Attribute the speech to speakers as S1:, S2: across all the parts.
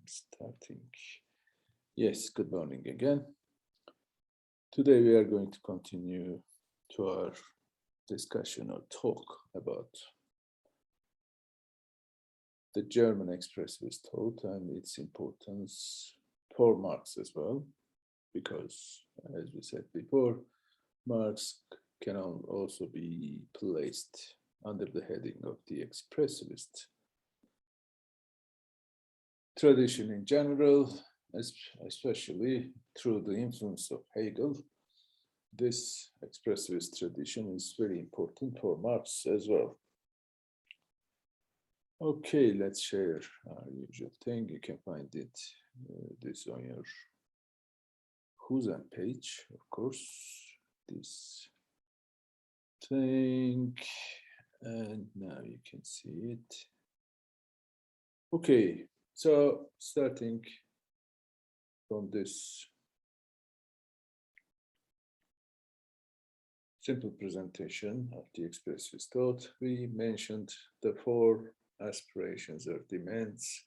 S1: Starting. Yes, good morning again. Today we are going to continue to our discussion or talk about the German expressivist thought and its importance for Marx as well, because as we said before, Marx can also be placed under the heading of the expressivist tradition in general, especially through the influence of Hegel. This expressivist tradition is very important for Marx as well. Okay, let's share our usual thing. You can find it this on your Husan page, of course, this thing, and now you can see it. Okay, so starting from this simple presentation of the expressivist thought, we mentioned the four aspirations or demands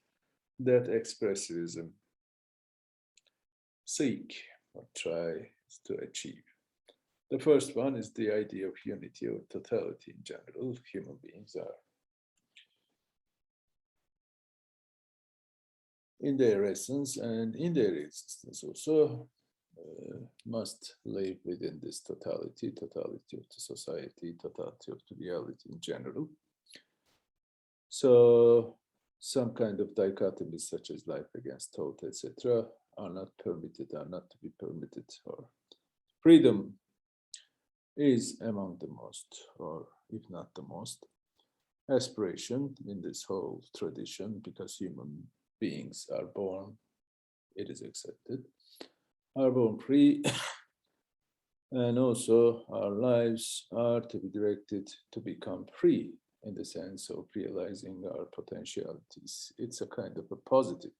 S1: that expressivism seek or try to achieve. The first one is the idea of unity or totality in general. Human beings are, in their essence and in their existence also, must live within this totality of the society, totality of the reality in general. So some kind of dichotomies such as life against thought, etc., are not permitted, are not to be permitted, or freedom is among the most, or if not the most, aspiration in this whole tradition, because human beings are born, it is accepted, are born free, and also our lives are to be directed to become free in the sense of realizing our potentialities. It's a kind of a positive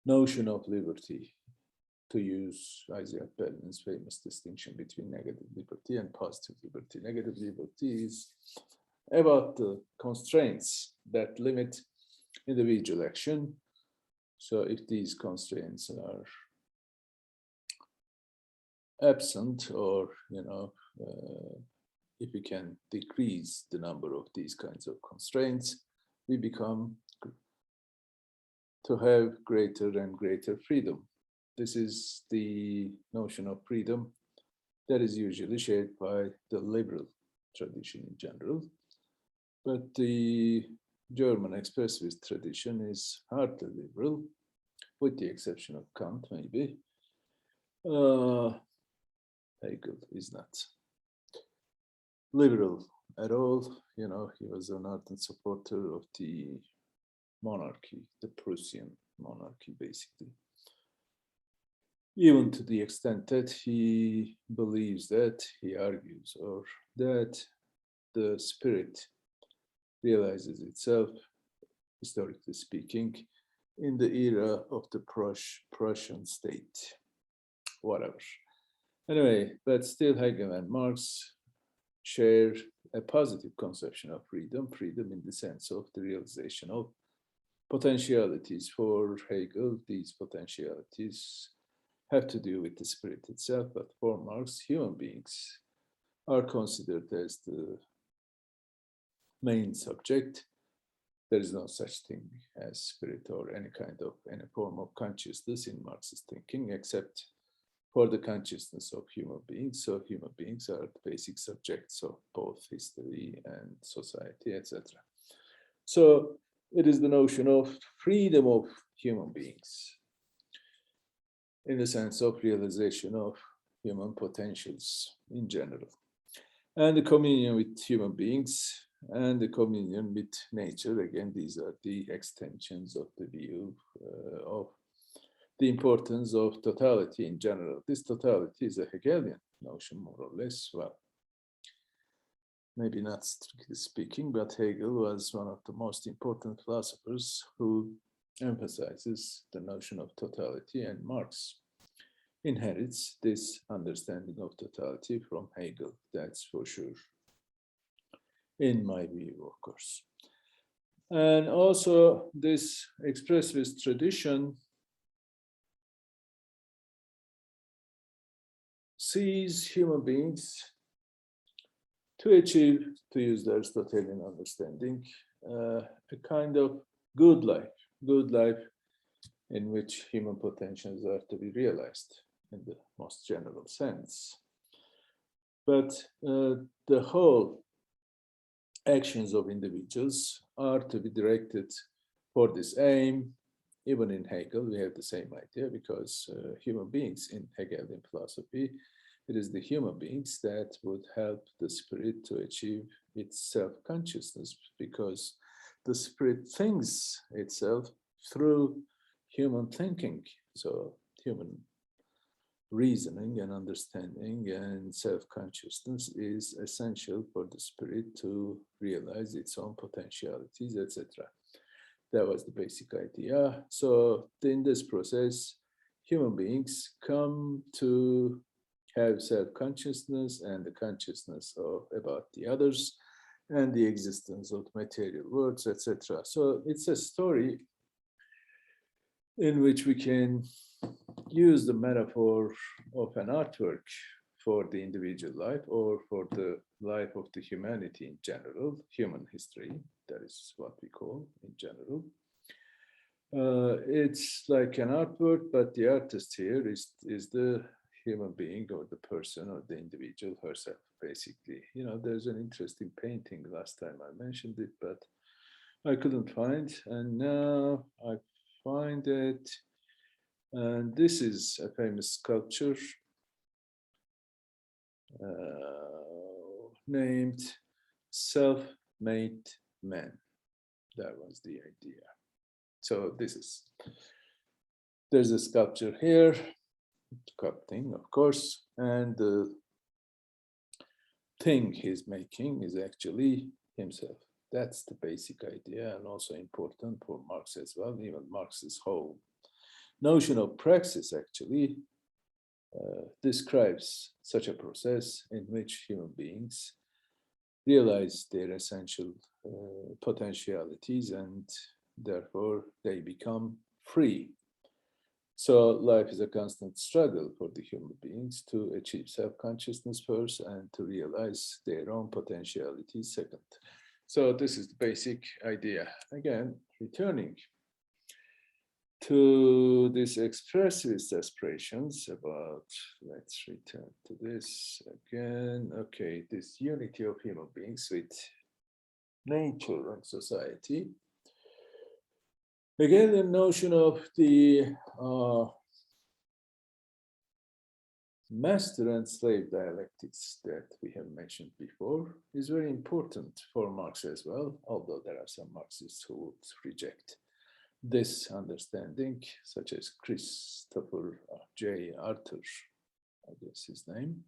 S1: notion of liberty, to use Isaiah Berlin's famous distinction between negative liberty and positive liberty. Negative liberty is about the constraints that limit individual action. So if these constraints are absent, or if we can decrease the number of these kinds of constraints, we become to have greater and greater freedom. This is the notion of freedom that is usually shared by the liberal tradition in general. But the German expressivist tradition is hardly liberal, with the exception of Kant, maybe. Hegel is not liberal at all. He was an ardent supporter of the monarchy, the Prussian monarchy, basically. Even to the extent that he believes that, he argues, or that the spirit realizes itself, historically speaking, in the era of the Prussian state, whatever. Anyway, but still Hegel and Marx share a positive conception of freedom in the sense of the realization of potentialities. For Hegel, these potentialities have to do with the spirit itself, but for Marx, human beings are considered as the main subject. There is no such thing as spirit or any form of consciousness in Marxist thinking, except for the consciousness of human beings. So human beings are the basic subjects of both history and society, etc. So it is the notion of freedom of human beings in the sense of realization of human potentials in general. And the communion with human beings and the communion with nature, again, these are the extensions of the view of the importance of totality in general. This totality is a Hegelian notion, more or less. Well, maybe not strictly speaking, but Hegel was one of the most important philosophers who emphasizes the notion of totality, and Marx inherits this understanding of totality from Hegel, that's for sure, in my view, of course. And also this expressivist tradition sees human beings to achieve, to use the Aristotelian understanding, a kind of good life in which human potentials are to be realized in the most general sense. But the whole actions of individuals are to be directed for this aim. Even in Hegel, we have the same idea, because human beings in Hegelian philosophy, it is the human beings that would help the spirit to achieve its self-consciousness, because the spirit thinks itself through human thinking. So human reasoning and understanding and self-consciousness is essential for the spirit to realize its own potentialities, etc. That was the basic idea. So in this process, human beings come to have self-consciousness and the consciousness about the others and the existence of material worlds, etc. So it's a story in which we can use the metaphor of an artwork for the individual life or for the life of the humanity in general, human history, that is what we call in general. It's like an artwork, but the artist here is the human being or the person or the individual herself, basically. You know, there's an interesting painting, last time I mentioned it, but I couldn't find, and now I find it. And this is a famous sculpture named Self-Made Man. That was the idea. So there's a sculpture here, sculpting, of course, and the thing he's making is actually himself. That's the basic idea, and also important for Marx as well. Even Marx's whole notion of praxis actually describes such a process in which human beings realize their essential potentialities, and therefore they become free. So life is a constant struggle for the human beings to achieve self-consciousness first and to realize their own potentialities second. So this is the basic idea. Again, returning to these expressivist aspirations about, let's return to this again. Okay, this unity of human beings with nature and society. Again, the notion of the master and slave dialectics that we have mentioned before is very important for Marx as well, although there are some Marxists who would reject this understanding, such as Christopher J. Arthur, I guess his name.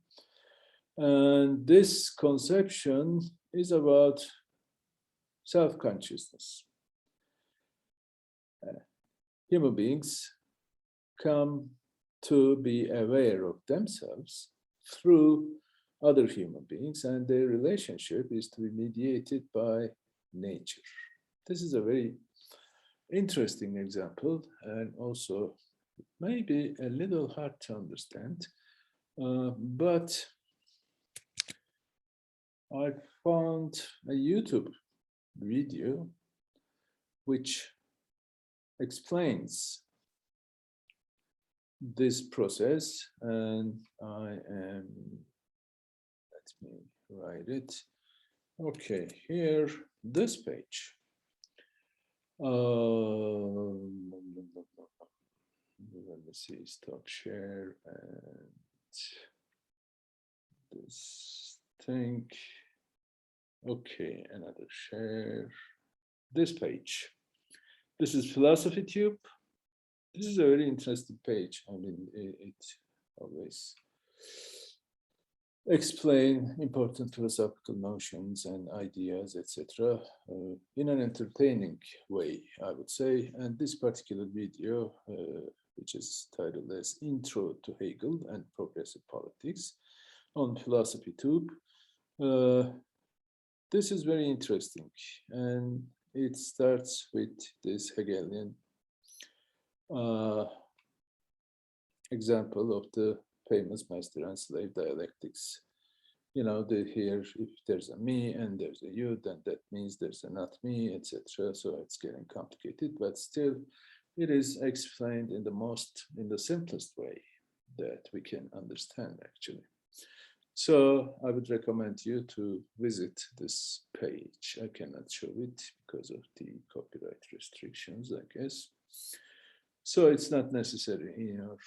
S1: And this conception is about self-consciousness. Human beings come to be aware of themselves through other human beings, and their relationship is to be mediated by nature. This is a very interesting example, and also maybe a little hard to understand, but I found a YouTube video which explains this process, and let me write it. Okay, here, this page. Let me see, stop share and this thing. Okay, another share. This page. This is Philosophy Tube. This is a very interesting page. I mean, it always explain important philosophical notions and ideas, etc., in an entertaining way, I would say. And this particular video, which is titled as Intro to Hegel and Progressive Politics on Philosophy Tube, this is very interesting. And it starts with this Hegelian example of the famous master and slave dialectics. Here, if there's a me and there's a you, then that means there's a not me, etc. So it's getting complicated, but still, it is explained in the simplest way that we can understand, actually. So I would recommend you to visit this page. I cannot show it because of the copyright restrictions, I guess. So it's not necessary in your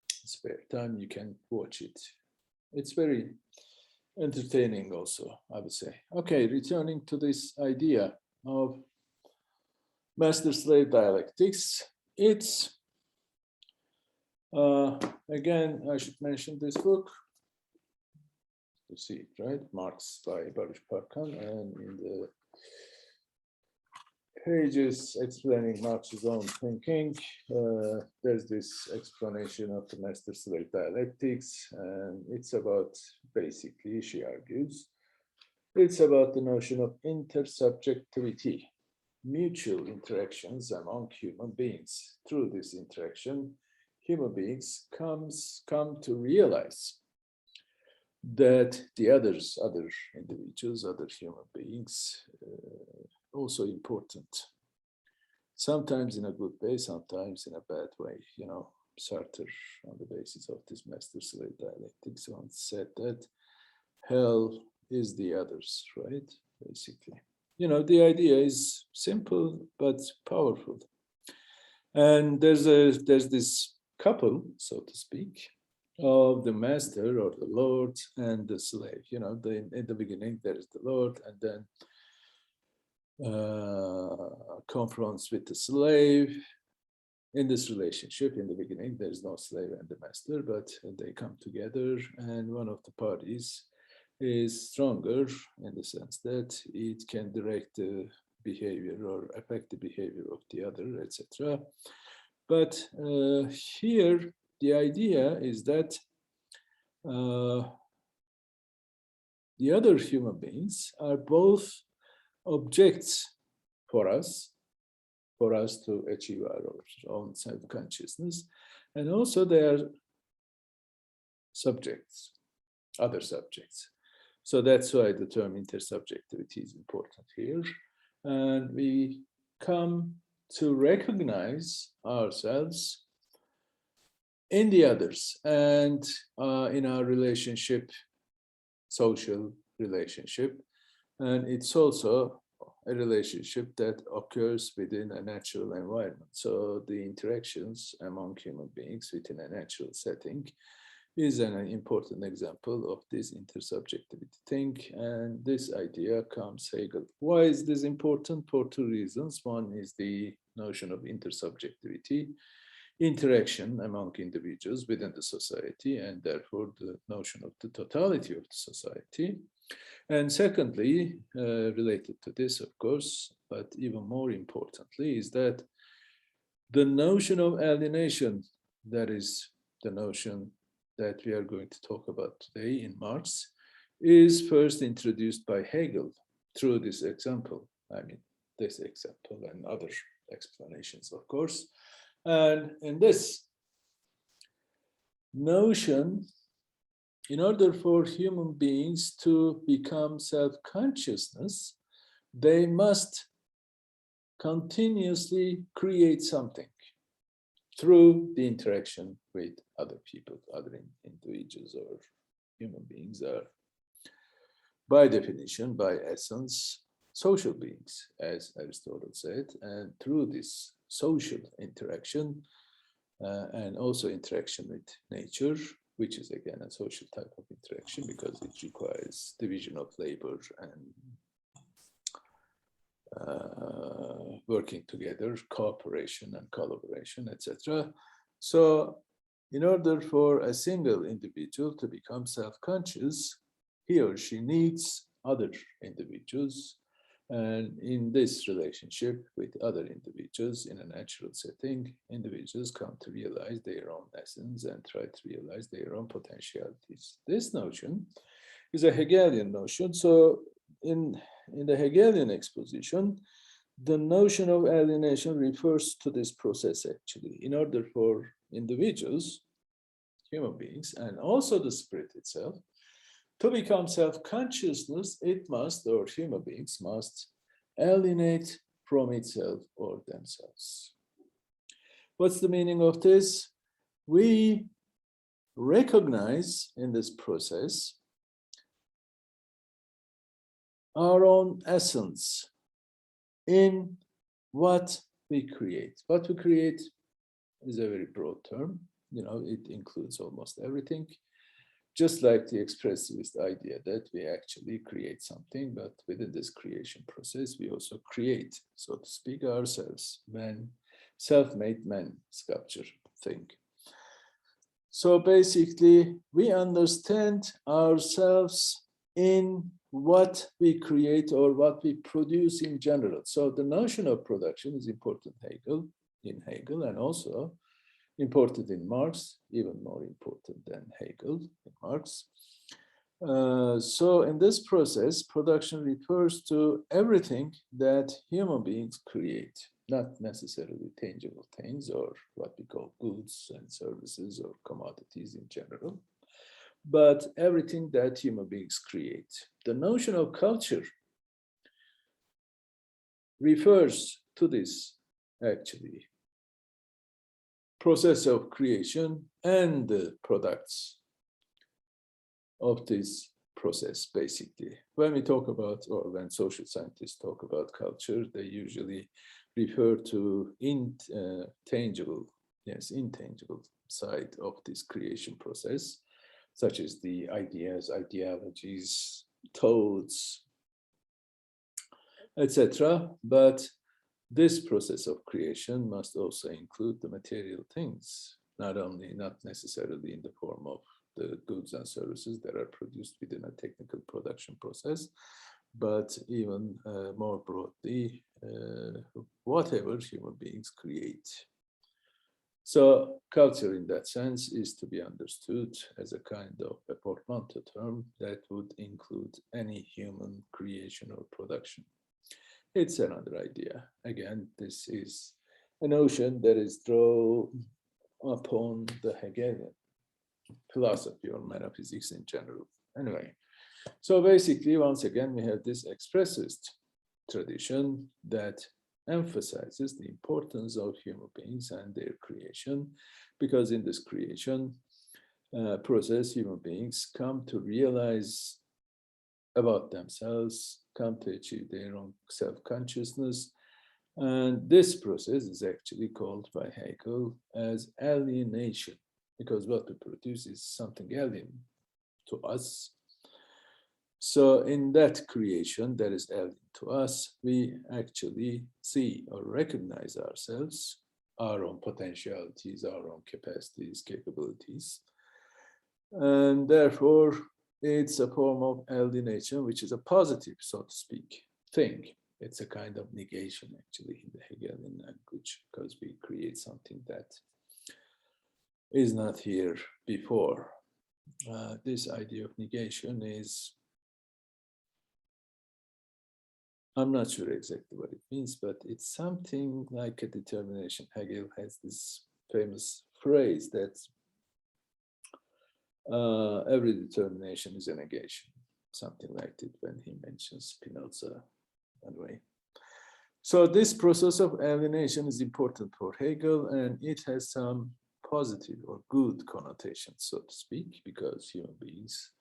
S1: spare time. You can watch it. It's very entertaining also, I would say. Okay, returning to this idea of master-slave dialectics, it's, again, I should mention this book. You see it, right? Marx by Baruch Parkan, and in the pages explaining Marx's own thinking, there's this explanation of the master-slave dialectics, and it's about, basically, she argues, it's about the notion of intersubjectivity, mutual interactions among human beings. Through this interaction, human beings come to realize that the other individuals, other human beings, also important. Sometimes in a good way, sometimes in a bad way. Sartre, on the basis of this master-slave dialectics, once said that hell is the others, right? Basically. The idea is simple but powerful. And there's this couple, so to speak, of the master or the lord and the slave. In the beginning there is the lord, and then confronts with the slave. In this relationship, in the beginning, there's no slave and the master, but they come together, and one of the parties is stronger in the sense that it can direct the behavior or affect the behavior of the other, etc. But here, the idea is that the other human beings are both objects for us to achieve our own self-consciousness, and also they are subjects, other subjects. So that's why the term intersubjectivity is important here. And we come to recognize ourselves in the others and in our relationship, social relationship. And it's also a relationship that occurs within a natural environment. So the interactions among human beings within a natural setting is an important example of this intersubjectivity thing. And this idea comes Hegel. Why is this important? For two reasons. One is the notion of intersubjectivity, interaction among individuals within the society, and therefore the notion of the totality of the society. And secondly, related to this, of course, but even more importantly, is that the notion of alienation, that is the notion that we are going to talk about today in Marx, is first introduced by Hegel through this example. I mean, this example and other explanations, of course. And in this notion, in order for human beings to become self-consciousness, they must continuously create something through the interaction with other people, other individuals or human beings are, by definition, by essence, social beings, as Aristotle said. And through this social interaction and also interaction with nature, which is again a social type of interaction because it requires division of labor and working together, cooperation and collaboration, etc. So in order for a single individual to become self-conscious, he or she needs other individuals. And in this relationship with other individuals in a natural setting, individuals come to realize their own essence and try to realize their own potentialities. This notion is a Hegelian notion. So in in the Hegelian exposition, the notion of alienation refers to this process actually. In order for individuals, human beings, and also the spirit itself, to become self-consciousness, it must, or human beings must, alienate from itself or themselves. What's the meaning of this? We recognize in this process our own essence in what we create. What we create is a very broad term. You know, it includes almost everything. Just like the expressivist idea that we actually create something, but within this creation process, we also create, so to speak, ourselves. Man, self-made man sculpture thing. So basically, we understand ourselves in what we create or what we produce in general. So the notion of production is important in Hegel, and also important in Marx, even more important than Hegel in Marx. So in this process, production refers to everything that human beings create, not necessarily tangible things or what we call goods and services or commodities in general, but everything that human beings create. The notion of culture refers to this, actually, process of creation and the products of this process, basically. When we talk about, or when social scientists talk about culture, they usually refer to intangible side of this creation process, such as the ideas, ideologies, thoughts, etc. But this process of creation must also include the material things, not necessarily in the form of the goods and services that are produced within a technical production process, but even more broadly, whatever human beings create. So culture in that sense is to be understood as a kind of a portmanteau term that would include any human creation or production. It's another idea. Again, this is a notion that is drawn upon the Hegelian philosophy or metaphysics in general. Anyway, so basically, once again, we have this expressist tradition that emphasizes the importance of human beings and their creation, because in this creation process, human beings come to realize about themselves, come to achieve their own self-consciousness. And this process is actually called by Hegel as alienation, because what we produce is something alien to us. So in that creation that is alien to us, we actually see or recognize ourselves, our own potentialities, our own capacities, capabilities. And therefore, it's a form of alienation, which is a positive, so to speak, thing. It's a kind of negation, actually, in the Hegelian language, because we create something that is not here before. This idea of negation is, I'm not sure exactly what it means, but it's something like a determination. Hegel has this famous phrase that every determination is a negation, something like it when he mentions Spinoza. Anyway, so this process of alienation is important for Hegel, and it has some positive or good connotations, so to speak, because human beings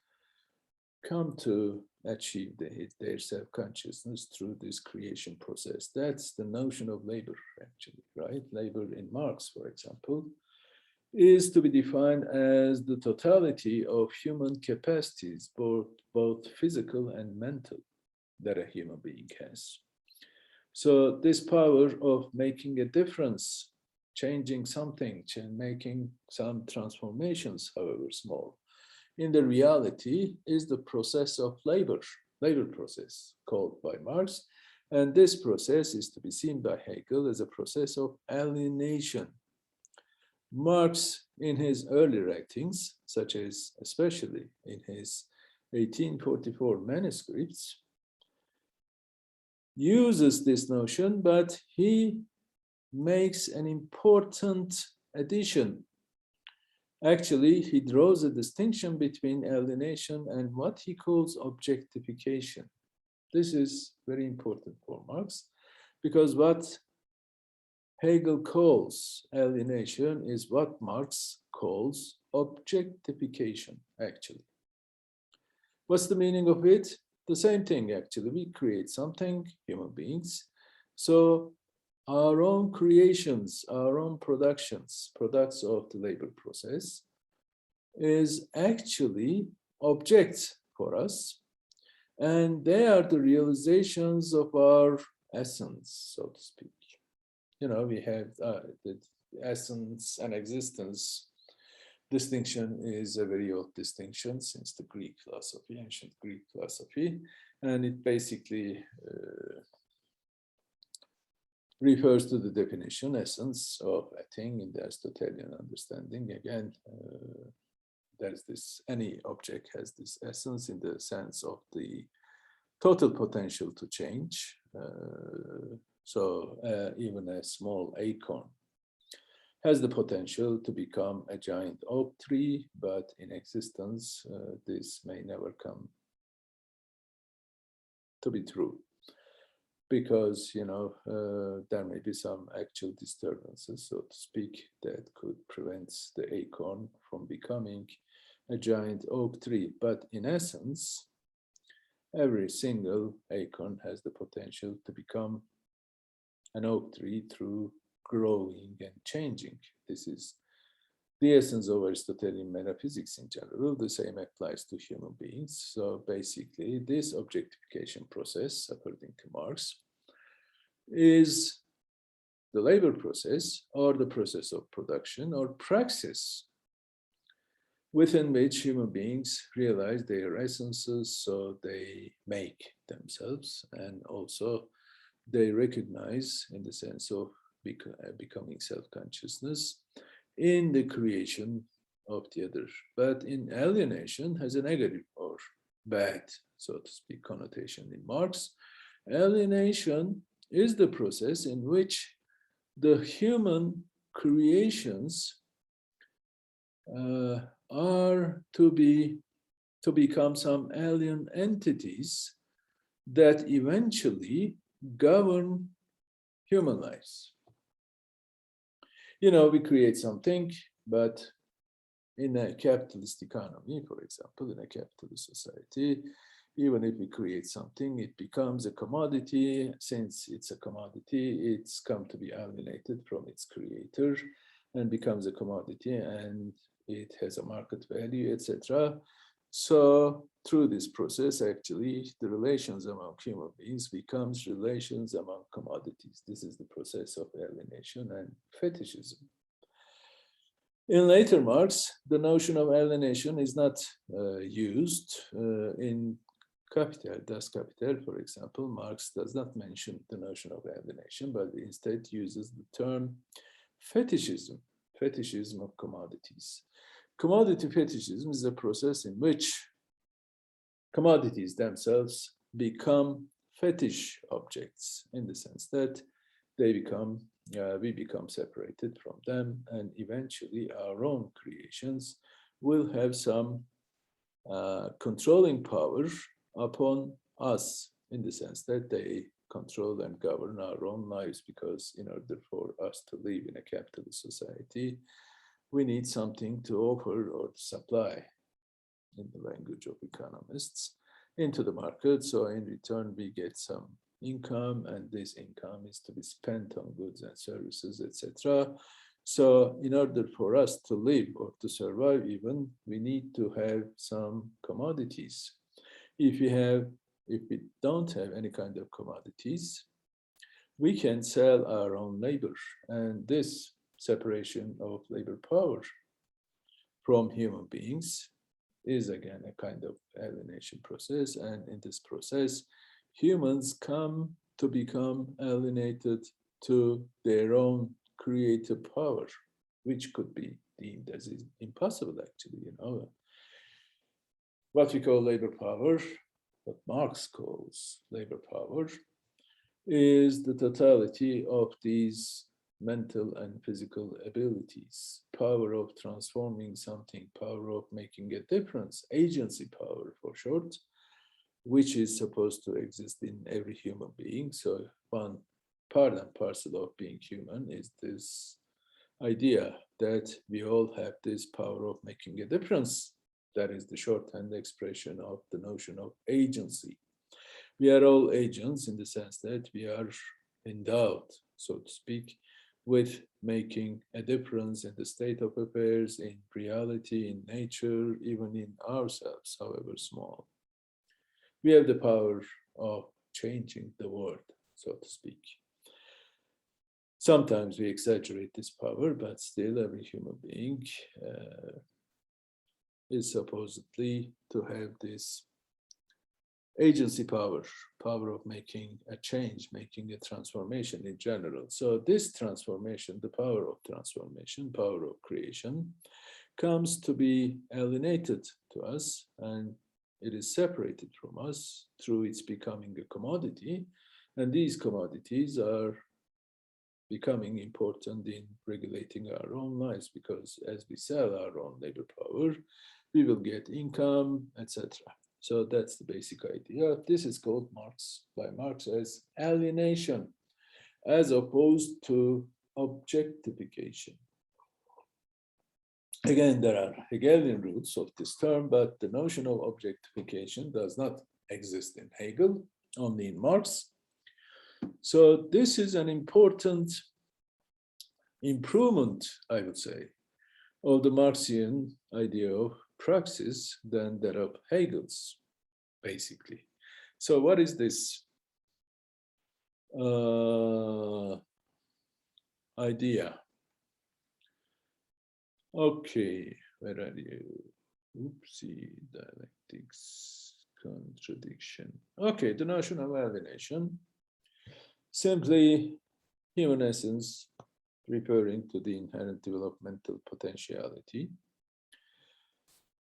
S1: come to achieve their self-consciousness through this creation process. That's the notion of labor, actually, right? Labor in Marx, for example, is to be defined as the totality of human capacities, both physical and mental, that a human being has. So this power of making a difference, changing something, making some transformations, however small, in the reality is the process of labor process called by Marx. And this process is to be seen by Hegel as a process of alienation. Marx, in his early writings, such as especially in his 1844 manuscripts, uses this notion, but he makes an important addition. Actually, he draws a distinction between alienation and what he calls objectification. This is very important for Marx, because what Hegel calls alienation is what Marx calls objectification, actually. What's the meaning of it? The same thing, actually. We create something, human beings. So our own creations, our own productions, products of the labor process, is actually objects for us. And they are the realizations of our essence, so to speak. You know, we have the essence and existence distinction is a very old distinction since the Greek philosophy, ancient Greek philosophy, and it basically refers to the definition, essence of a thing in the Aristotelian understanding. Again, there's this, any object has this essence in the sense of the total potential to change. So even a small acorn has the potential to become a giant oak tree, but in existence, this may never come to be true, because, you know, there may be some actual disturbances, so to speak, that could prevent the acorn from becoming a giant oak tree. But in essence, every single acorn has the potential to become an oak tree through growing and changing. This is the essence of Aristotelian metaphysics in general. The same applies to human beings. So basically, this objectification process, according to Marx, is the labor process or the process of production or praxis within which human beings realize their essences, so they make themselves, and also they recognize, in the sense of becoming self-consciousness, in the creation of the other. But in alienation has a negative or bad, so to speak, connotation in Marx. Alienation is the process in which the human creations are to become some alien entities that eventually govern human lives. You know, we create something, but in a capitalist economy, for example, in a capitalist society, even if we create something, it becomes a commodity. Since it's a commodity, it's come to be alienated from its creator and becomes a commodity, and it has a market value, etc. So through this process, actually, the relations among human beings becomes relations among commodities. This is the process of alienation and fetishism. In later Marx, the notion of alienation is not used in Capital, Das Kapital, for example. Marx does not mention the notion of alienation, but instead uses the term fetishism, fetishism of commodities. Commodity fetishism is a process in which commodities themselves become fetish objects, in the sense that they become, we become separated from them, and eventually our own creations will have some controlling power upon us, in the sense that they control and govern our own lives, because in order for us to live in a capitalist society, we need something to offer or supply, in the language of economists, into the market. So in return, we get some income, and this income is to be spent on goods and services, etc. So in order for us to live or to survive even, we need to have some commodities. If we don't have any kind of commodities, we can sell our own labor, and this separation of labor power from human beings is again a kind of alienation process, and in this process, humans come to become alienated to their own creative power, which could be deemed as impossible, actually, you know. What we call labor power, what Marx calls labor power, is the totality of these mental and physical abilities, power of transforming something, power of making a difference, agency power for short, which is supposed to exist in every human being. So one part and parcel of being human is this idea that we all have this power of making a difference. That is the shorthand expression of the notion of agency. We are all agents in the sense that we are endowed, so to speak, with making a difference in the state of affairs, in reality, in nature, even in ourselves, however small. We have the power of changing the world, so to speak. Sometimes we exaggerate this power, but still every human being is supposedly to have this agency power, power of making a change, making a transformation in general. So this transformation, the power of transformation, power of creation, comes to be alienated to us, and it is separated from us through its becoming a commodity. And these commodities are becoming important in regulating our own lives, because as we sell our own labor power, we will get income, etc. So that's the basic idea. This is called by Marx as alienation, as opposed to objectification. Again, there are Hegelian roots of this term, but the notion of objectification does not exist in Hegel, only in Marx. So this is an important improvement, I would say, of the Marxian idea of praxis than that of Hegel's, basically. So what is this idea? Okay, where are you? Oopsie, dialectics, contradiction. Okay, the notion of alienation, simply human essence referring to the inherent developmental potentiality.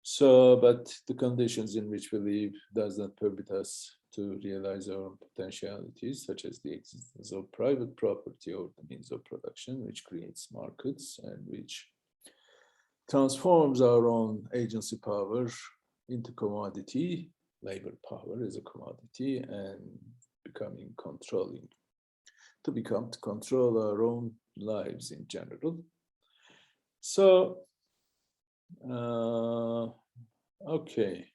S1: So, but the conditions in which we live does not permit us to realize our own potentialities, such as the existence of private property or the means of production, which creates markets and which transforms our own agency power into commodity. Labor power is a commodity, and becoming controlling, to control our own lives in general. So, okay.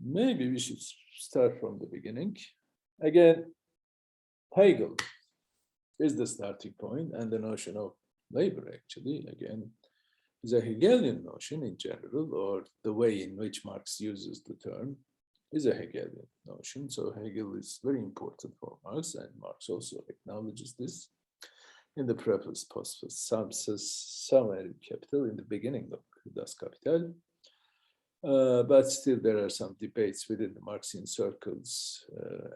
S1: Maybe we should start from the beginning. Again, Hegel is the starting point, and the notion of labor, actually, again, is a Hegelian notion in general, or the way in which Marx uses the term is a Hegelian notion. So Hegel is very important for Marx, and Marx also acknowledges this in the preface post summary capital in the beginning of Das Kapital. But still there are some debates within the Marxian circles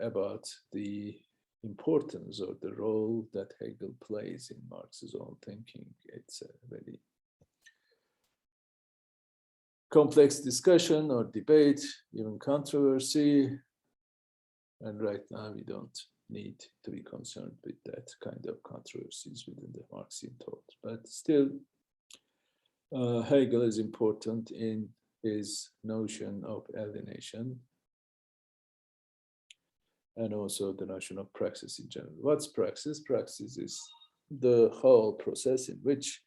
S1: about the importance or the role that Hegel plays in Marx's own thinking. It's a very complex discussion or debate, even controversy. And right now we don't need to be concerned with that kind of controversies within the Marxian thought. But still, Hegel is important in his notion of alienation and also the notion of praxis in general. What's praxis? Praxis is the whole process in which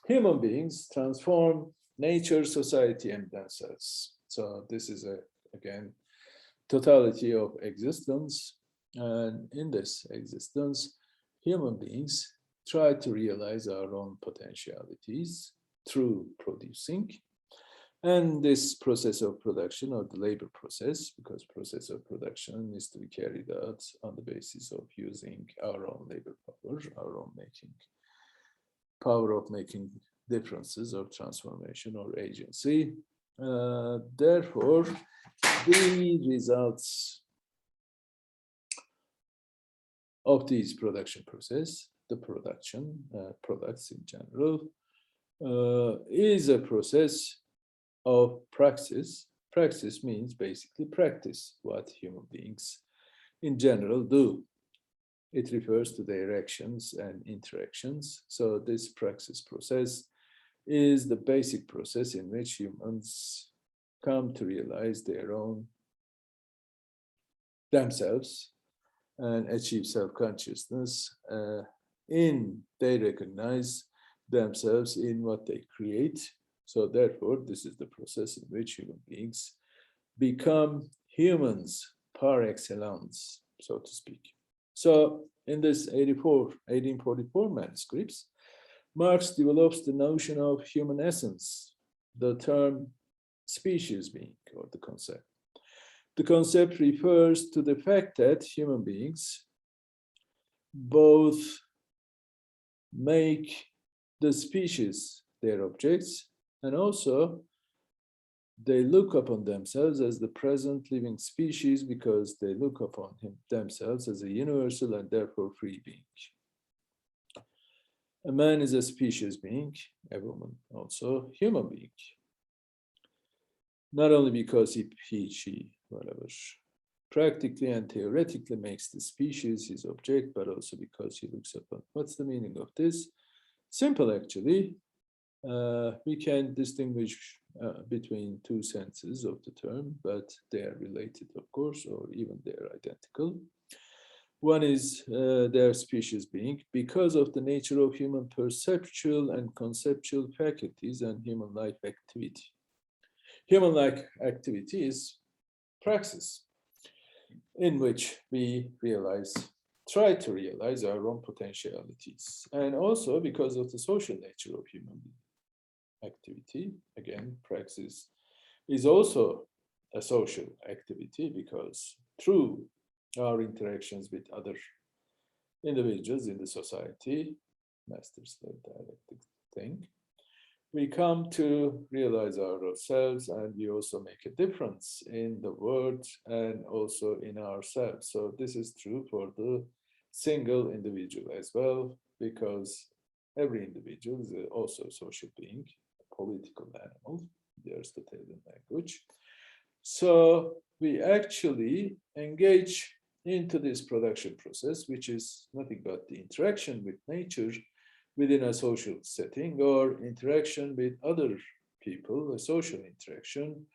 S1: human beings transform nature, society, and themselves. So this is, again, totality of existence. And in this existence, human beings try to realize our own potentialities through producing. And this process of production, or the labor process, because process of production is to be carried out on the basis of using our own labor power, our own power of making differences or transformation or agency. Therefore, the results of this production process, the production, products in general, is a process of praxis. Praxis means basically practice, what human beings in general do. It refers to their actions and interactions. So this praxis process is the basic process in which humans come to realize their own themselves and achieve self-consciousness. They recognize themselves in what they create. So therefore, this is the process in which human beings become humans par excellence, so to speak. So in this 1844 manuscripts, Marx develops the notion of human essence, the term species being, or the concept. The concept refers to the fact that human beings both make the species their objects, and also they look upon themselves as the present living species because they look upon themselves as a universal and therefore free being. A man is a species being, a woman also human being. Not only because he, she, whatever, practically and theoretically makes the species his object, but also because he looks upon. What's the meaning of this? Simple, actually. We can distinguish between two senses of the term, but they are related, of course, or even they are identical. One is their species being because of the nature of human perceptual and conceptual faculties and human life activity. Human life activity is praxis, in which we try to realize our own potentialities, and also because of the social nature of human activity. Again, praxis is also a social activity because through our interactions with other individuals in the society, master-slave dialectic thing, we come to realize ourselves, and we also make a difference in the world and also in ourselves. So this is true for the single individual as well, because every individual is also a social being, a political animal, the Aristotelian language. So we actually engage into this production process, which is nothing but the interaction with nature within a social setting, or interaction with other people, a social interaction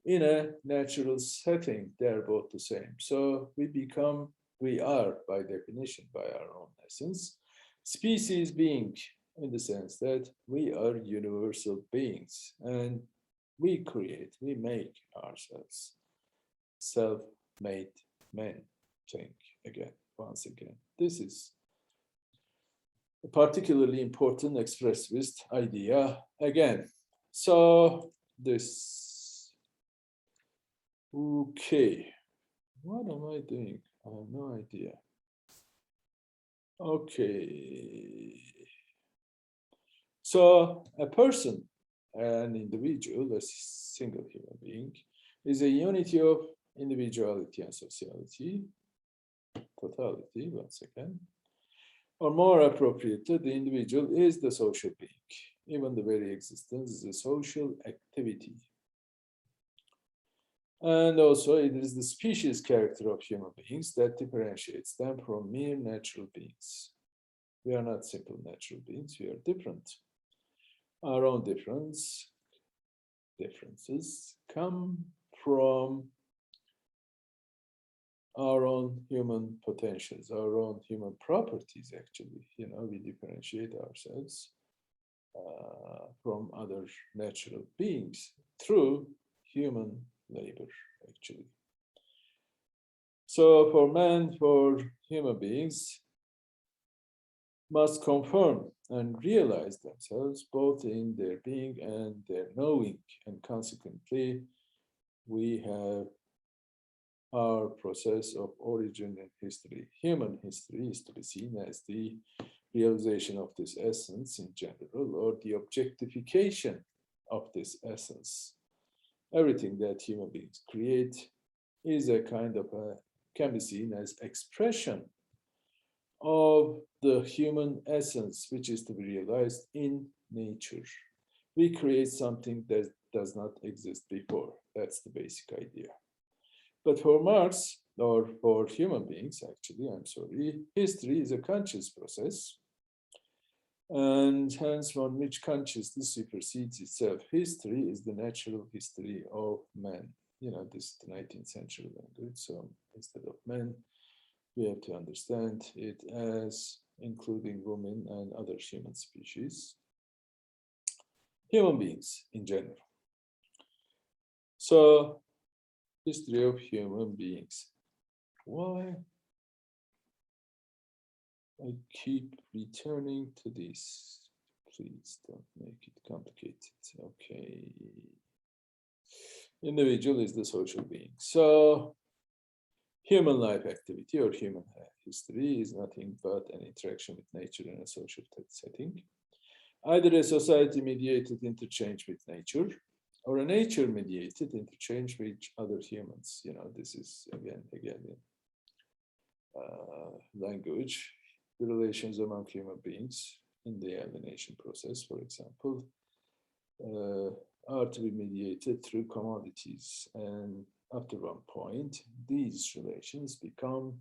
S1: in a natural setting. They're both the same. So we are by definition, by our own essence, species being, in the sense that we are universal beings and we make ourselves self-made men. Think again, once again. This is a particularly important expressivist idea again. So this, okay, what am I doing? I have no idea. Okay. So a person, an individual, a single human being, is a unity of individuality and sociality, totality, once again. Or more appropriately, the individual is the social being. Even the very existence is a social activity. And also it is the species character of human beings that differentiates them from mere natural beings. We are not simple natural beings, we are different. Our own differences come from our own human potentials, our own human properties, actually. We differentiate ourselves from other natural beings through human labor, actually. So for human beings must confirm and realize themselves both in their being and their knowing, and consequently we have our process of origin and history. Human history is to be seen as the realization of this essence in general, or the objectification of this essence. Everything that human beings create is a kind of can be seen as expression of the human essence, which is to be realized in nature. We create something that does not exist before. That's the basic idea. But for Marx, or for human beings, actually, I'm sorry, history is a conscious process, and hence one which consciousness supersedes itself. History is the natural history of man. You know, this is the 19th century language, so instead of men, we have to understand it as including women and other human species, human beings in general. So, history of human beings. Why I keep returning to this? Please don't make it complicated. Okay. Individual is the social being. So, human life activity or human history is nothing but an interaction with nature in a social setting. Either a society-mediated interchange with nature, or a nature-mediated interchange with other humans. You know, this is, again, Hegelian language. The relations among human beings in the alienation process, for example, are to be mediated through commodities. And after one point, these relations become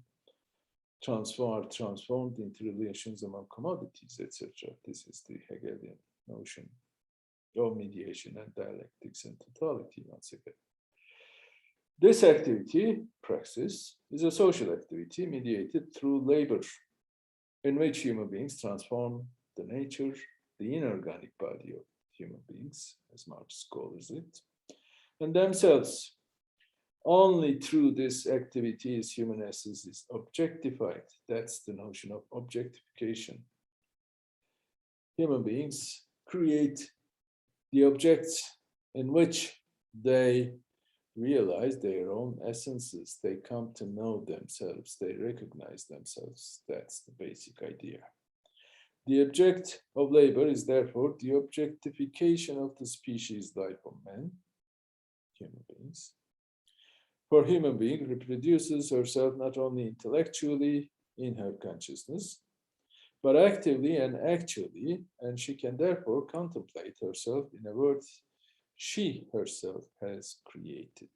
S1: transformed into relations among commodities, etc. This is the Hegelian notion of mediation and dialectics and totality, once again. This activity, praxis, is a social activity mediated through labor, in which human beings transform the nature, the inorganic body of human beings, as Marx calls it, and themselves. Only through this activity is human essence is objectified. That's the notion of objectification. Human beings create the objects in which they realize their own essences. They come to know themselves. They recognize themselves. That's the basic idea. The object of labor is therefore the objectification of the species life of man, human beings. For human being reproduces herself not only intellectually in her consciousness, but actively and actually, and she can therefore contemplate herself in a world she herself has created.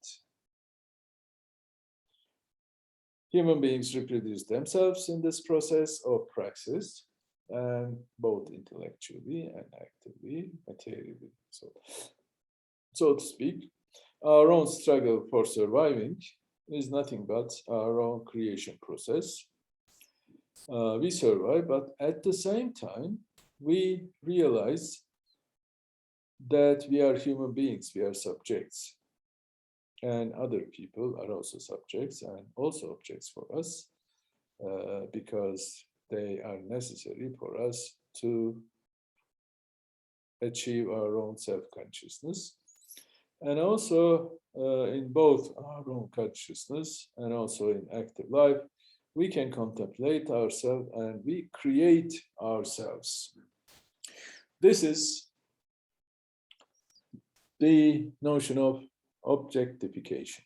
S1: Human beings reproduce themselves in this process of praxis, and both intellectually and actively, materially, so to speak. Our own struggle for surviving is nothing but our own creation process. We survive, but at the same time, we realize that we are human beings, we are subjects, and other people are also subjects and also objects for us, because they are necessary for us to achieve our own self-consciousness. And also in both our own consciousness and also in active life, we can contemplate ourselves and we create ourselves. This is the notion of objectification.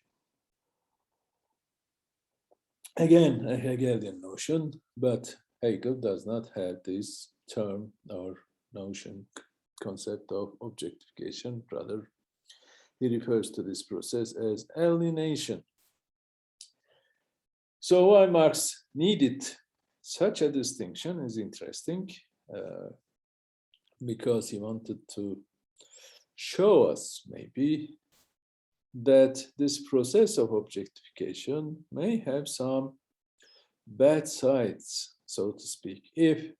S1: Again, a Hegelian notion, but Hegel does not have this term or notion, concept of objectification. Rather, he refers to this process as alienation. So why Marx needed such a distinction is interesting, because he wanted to show us maybe that this process of objectification may have some bad sides, so to speak, if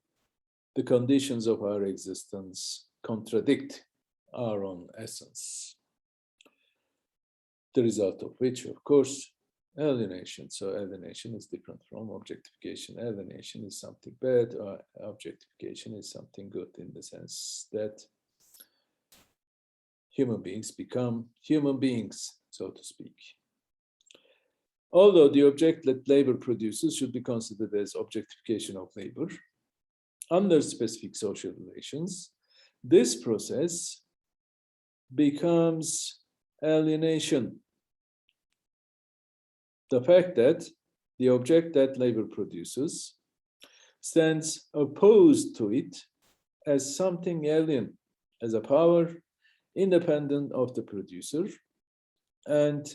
S1: the conditions of our existence contradict our own essence. The result of which, of course, alienation. So alienation is different from objectification. Alienation is something bad, or objectification is something good, in the sense that human beings become human beings, so to speak. Although the object that labor produces should be considered as objectification of labor, under specific social relations, this process becomes alienation. The fact that the object that labor produces stands opposed to it as something alien, as a power independent of the producer, and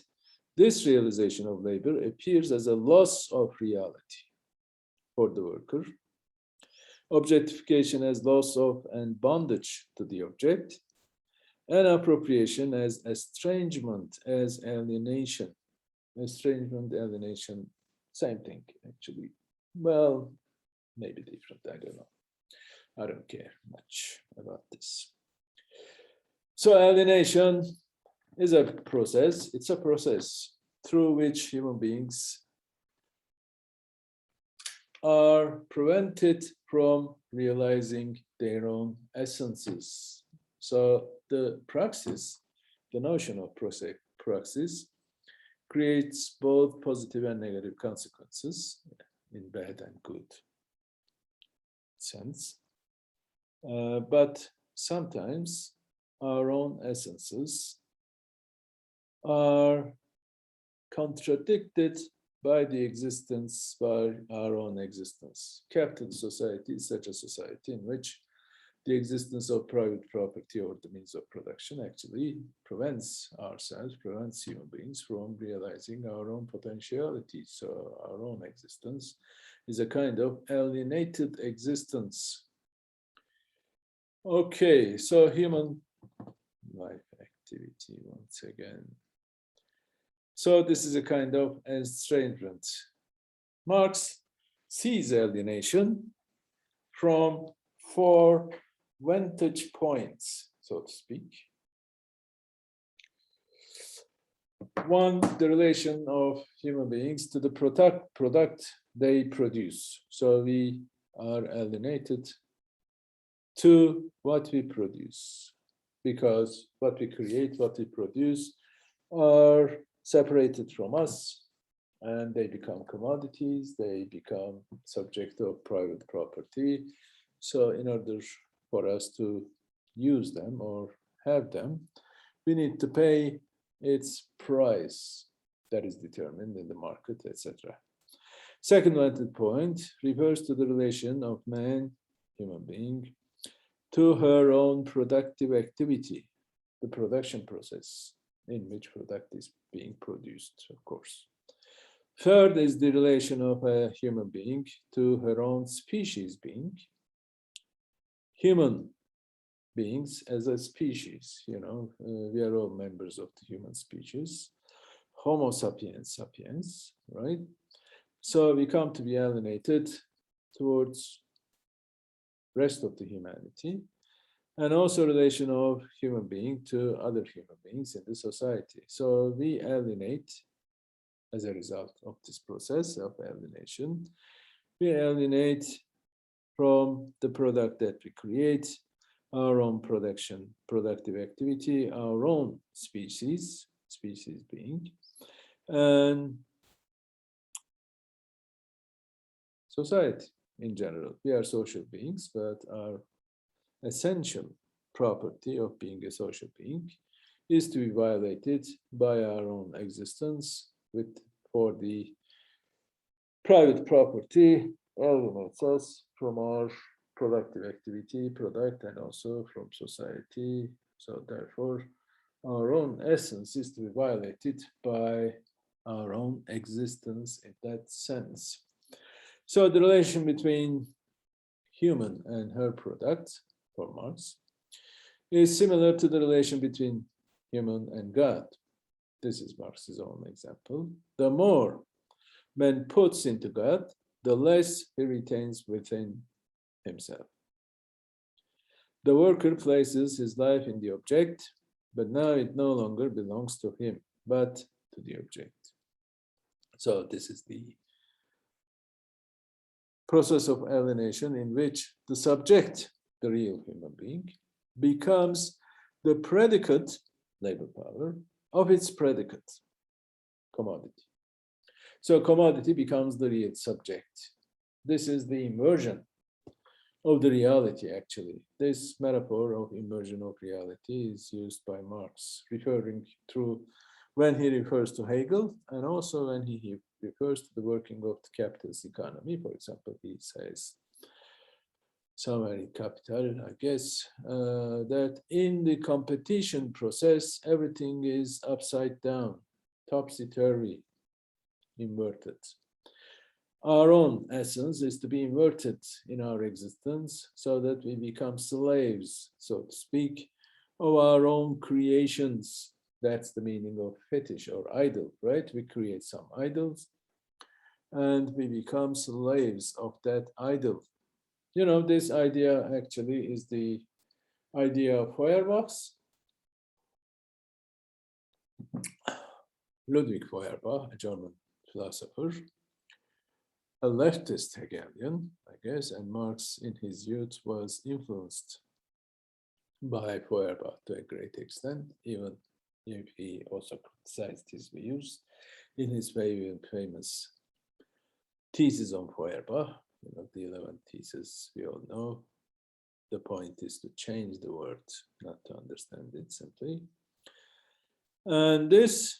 S1: This realization of labor appears as a loss of reality for the worker, objectification as loss of and bondage to the object, and appropriation as estrangement, as alienation. Estrangement, alienation, same thing, actually. Well, maybe different, I don't know. I don't care much about this. So alienation is a process. It's a process through which human beings are prevented from realizing their own essences. So the praxis, the notion of praxis, creates both positive and negative consequences in bad and good sense. But sometimes our own essences are contradicted by our own existence. Capitalist society is such a society in which the existence of private property or the means of production actually prevents human beings from realizing our own potentiality. So our own existence is a kind of alienated existence. Okay, so human life activity once again. So this is a kind of estrangement. Marx sees alienation from 4 vantage points, so to speak. One, the relation of human beings to the product they produce. So we are alienated to what we produce, because what we create, what we produce are separated from us, and they become commodities, they become subject of private property. So in order for us to use them or have them, we need to pay its price that is determined in the market, etc. Second vantage point refers to the relation of man, human being, to her own productive activity, the production process in which product is being produced, of course. Third is the relation of a human being to her own species being. Human beings as a species, we are all members of the human species. Homo sapiens sapiens, right? So we come to be alienated towards rest of the humanity, and also relation of human being to other human beings in the society. So we alienate as a result of this process of alienation. We alienate from the product that we create, our own productive activity, our own species being, and society in general. We are social beings, but our essential property of being a social being is to be violated by our own existence for the private property alienates us from our productive activity, product, and also from society. So therefore, our own essence is to be violated by our own existence in that sense. So the relation between human and her product, for Marx, is similar to the relation between human and God. This is Marx's own example. The more man puts into God, the less he retains within himself. The worker places his life in the object, but now it no longer belongs to him, but to the object. So this is the process of alienation in which the subject, the real human being, becomes the predicate, labor power, of its predicate, commodity. So commodity becomes the real subject. This is the immersion of the reality, actually. This metaphor of immersion of reality is used by Marx, referring to when he refers to Hegel, and also when he refers to the working of the capitalist economy. For example, he says somewhere in Capital, I guess, that in the competition process, everything is upside down. topsy-turvy, inverted. Our own essence is to be inverted in our existence so that we become slaves, so to speak, of our own creations. That's the meaning of fetish or idol, right? We create some idols and we become slaves of that idol. You know, this idea actually is the idea of Feuerbach's. Ludwig Feuerbach, a German philosopher, a leftist Hegelian, I guess, and Marx in his youth was influenced by Feuerbach to a great extent, even if he also criticized his views in his very famous thesis on Feuerbach, you know, the 11 thesis we all know. The point is to change the word, not to understand it simply. And this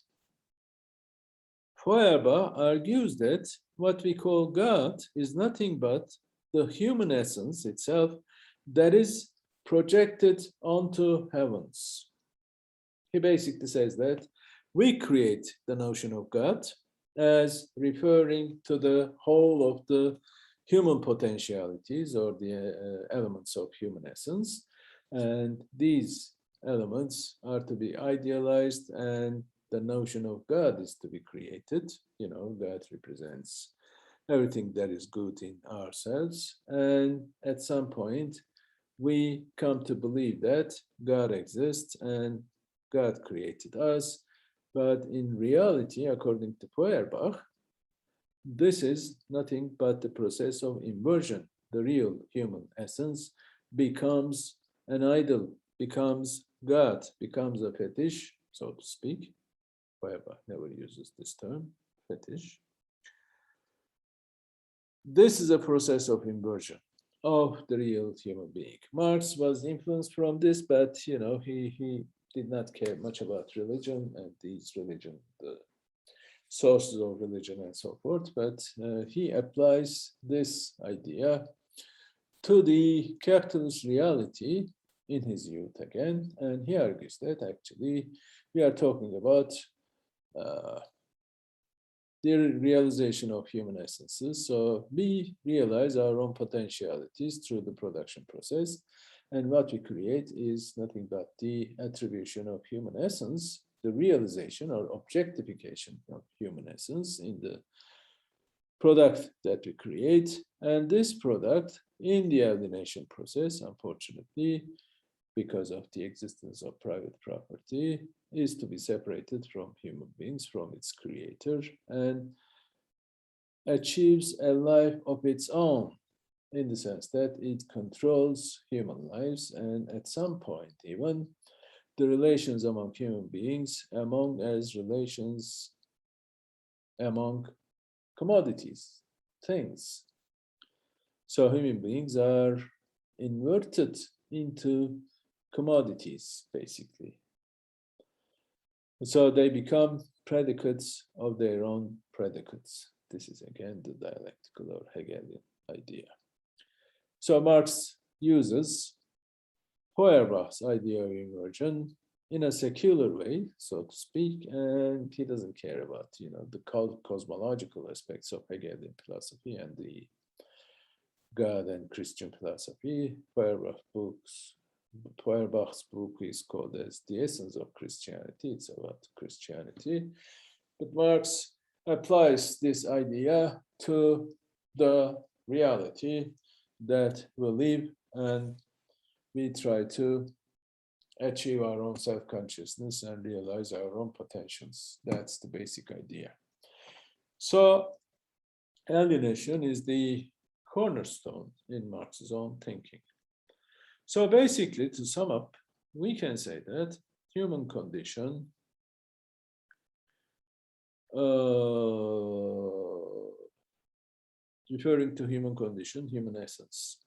S1: Feuerbach argues that what we call God is nothing but the human essence itself that is projected onto heavens. He basically says that we create the notion of God as referring to the whole of the human potentialities or the elements of human essence. And these elements are to be idealized and the notion of God is to be created. You know, God represents everything that is good in ourselves. And at some point, we come to believe that God exists and God created us. But in reality, according to Feuerbach, this is nothing but the process of inversion. The real human essence becomes an idol, becomes God, becomes a fetish, so to speak. Feuerbach never uses this term, fetish. This is a process of inversion of the real human being. Marx was influenced from this, but you know, he did not care much about religion and these religion, the sources of religion and so forth, but he applies this idea to the capitalist reality in his youth again, and he argues that actually we are talking about the realization of human essences. So we realize our own potentialities through the production process, and what we create is nothing but the attribution of human essence, the realization or objectification of human essence in the product that we create. And this product in the alienation process, unfortunately, because of the existence of private property, is to be separated from human beings, from its creator, and achieves a life of its own, in the sense that it controls human lives, and at some point even the relations among human beings among as relations among commodities, things. So human beings are inverted into commodities, basically. So they become predicates of their own predicates. This is again the dialectical or Hegelian idea. So Marx uses Feuerbach's idea of inversion in a secular way, so to speak, and he doesn't care about, you know, the cosmological aspects of Hegelian philosophy and the God and Christian philosophy. Feuerbach's book is called as The Essence of Christianity. It's about Christianity. But Marx applies this idea to the reality that we live, and we try to achieve our own self-consciousness and realize our own potentials. That's the basic idea. So alienation is the cornerstone in Marx's own thinking. So basically, to sum up, we can say that human condition referring to human condition, human essence.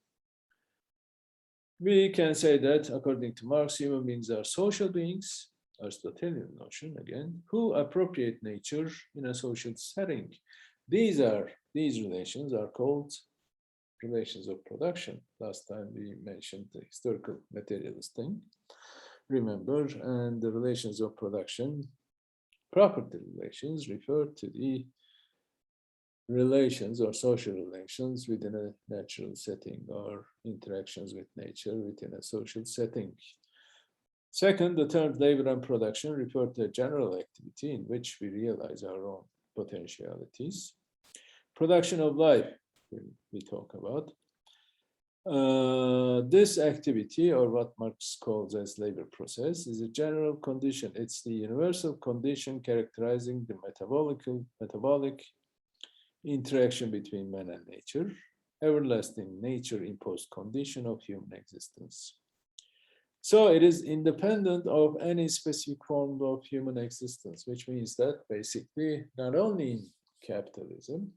S1: We can say that, according to Marx, human beings are social beings, Aristotelian notion again, who appropriate nature in a social setting. These relations are called relations of production. Last time we mentioned the historical materialist thing, remember, and the relations of production Property relations refer to the relations or social relations within a natural setting or interactions with nature within a social setting. Second, the terms labor and production refer to a general activity in which we realize our own potentialities. Production of life, we talk about. This activity, or what Marx calls as labor process, is a general condition. It's the universal condition characterizing the metabolic interaction between man and nature, everlasting nature-imposed condition of human existence. So it is independent of any specific form of human existence, which means that basically not only in capitalism,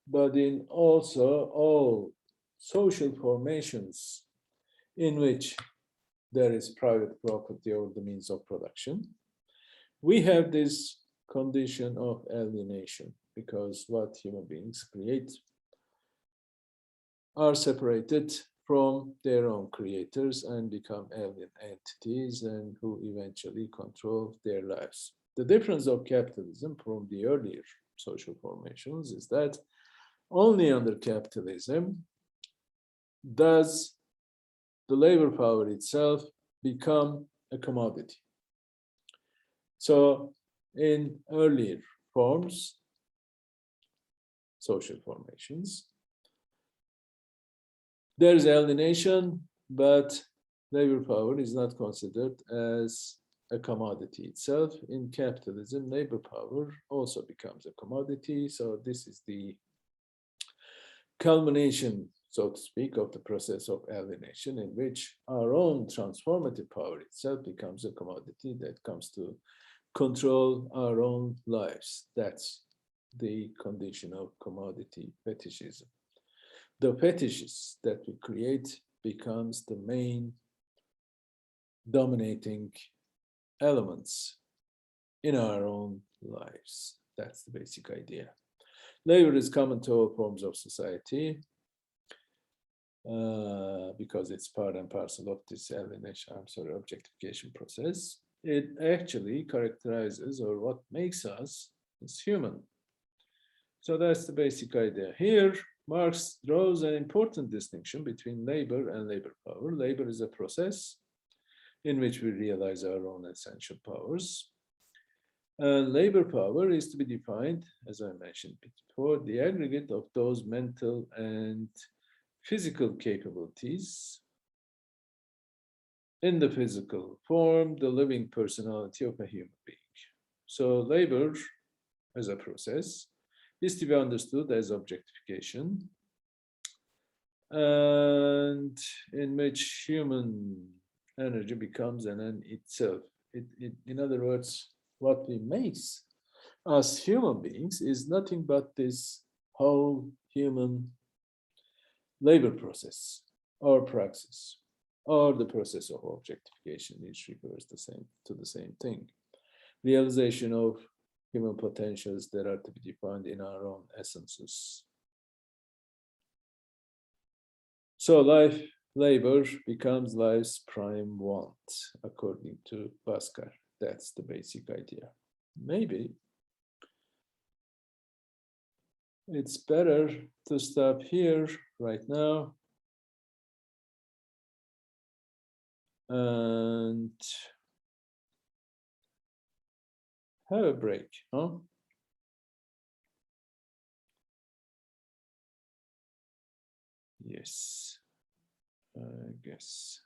S1: but in also all social formations in which there is private property over the means of production, we have this condition of alienation, because what human beings create are separated from their own creators and become alien entities and who eventually control their lives. The difference of capitalism from the earlier social formations is that only under capitalism does the labor power itself become a commodity. So in earlier forms, social formations, there is alienation, but labor power is not considered as a commodity itself. In capitalism, labor power also becomes a commodity. So this is the culmination, so to speak, of the process of alienation, in which our own transformative power itself becomes a commodity that comes to control our own lives. That's the condition of commodity fetishism. The fetishes that we create becomes the main dominating elements in our own lives. That's the basic idea. Labor is common to all forms of society because it's part and parcel of this alienation, objectification process. It actually characterizes, or what makes us is human. So that's the basic idea. Here, Marx draws an important distinction between labor and labor power. Labor is a process in which we realize our own essential powers. And labor power is to be defined, as I mentioned before, the aggregate of those mental and physical capabilities in the physical form, the living personality of a human being. So labor as a process is to be understood as objectification, and in which human energy becomes an end itself. In other words, what we makes us human beings is nothing but this whole human labor process or praxis, or the process of objectification, which refers to the same thing. Realization of human potentials that are to be defined in our own essences. So labor becomes life's prime want, according to Bhaskar. That's the basic idea. Maybe it's better to stop here right now and have a break, huh? Yes, I guess.